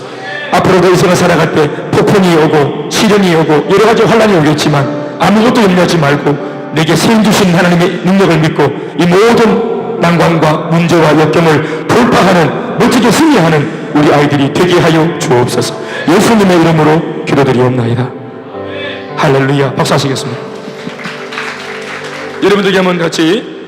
앞으로도 인생을 살아갈 때 폭풍이 오고 시련이 오고 여러 가지 환란이 오겠지만 아무것도 염려하지 말고 내게 세임 주신 하나님의 능력을 믿고 이 모든 난관과 문제와 역경을 돌파하는 멋지게 승리하는 우리 아이들이 되게 하여 주옵소서. 예수님의 이름으로 기도드리옵나이다. 할렐루야. 박수 하시겠습니다. 여러분들께 한번 같이